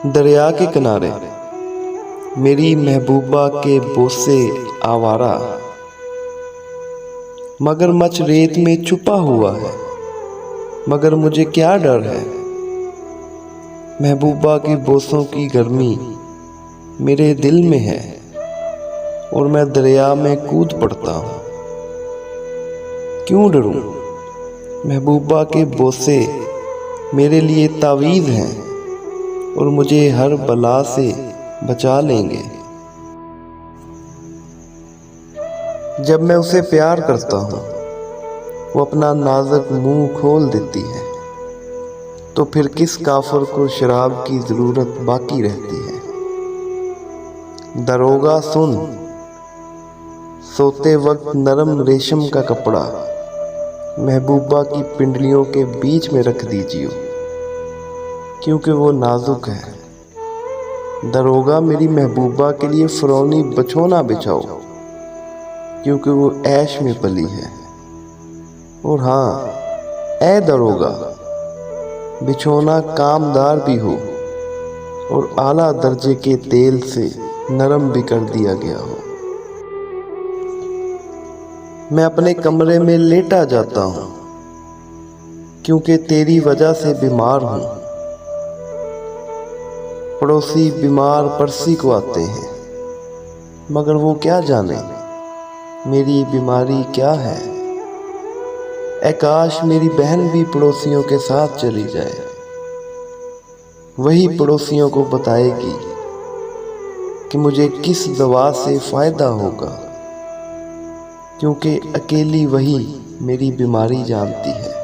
दरिया के किनारे मेरी महबूबा के बोसे आवारा, मगरमच्छ रेत में छुपा हुआ है, मगर मुझे क्या डर है। महबूबा की बोसों की गर्मी मेरे दिल में है और मैं दरिया में कूद पड़ता हूँ। क्यों डरूं? महबूबा के बोसे मेरे लिए तावीज़ हैं और मुझे हर बला से बचा लेंगे। जब मैं उसे प्यार करता हूँ वो अपना नाजुक मुंह खोल देती है, तो फिर किस काफिर को शराब की ज़रूरत बाकी रहती है। दरोगा सुन, सोते वक्त नरम रेशम का कपड़ा महबूबा की पिंडलियों के बीच में रख दीजिए, क्योंकि वो नाजुक है। दरोगा मेरी महबूबा के लिए फ़िरौनी बिछोना बिछाओ, क्योंकि वो ऐश में पली है। और हाँ, ए दरोगा, बिछोना कामदार भी हो और आला दर्जे के तेल से नरम भी कर दिया गया हो। मैं अपने कमरे में लेटा जाता हूँ, क्योंकि तेरी वजह से बीमार हूँ। पड़ोसी बीमार परसी को आते हैं, मगर वो क्या जाने मेरी बीमारी क्या है। ऐ काश मेरी बहन भी पड़ोसियों के साथ चली जाए, वही पड़ोसियों को बताएगी कि मुझे किस दवा से फ़ायदा होगा, क्योंकि अकेली वही मेरी बीमारी जानती है।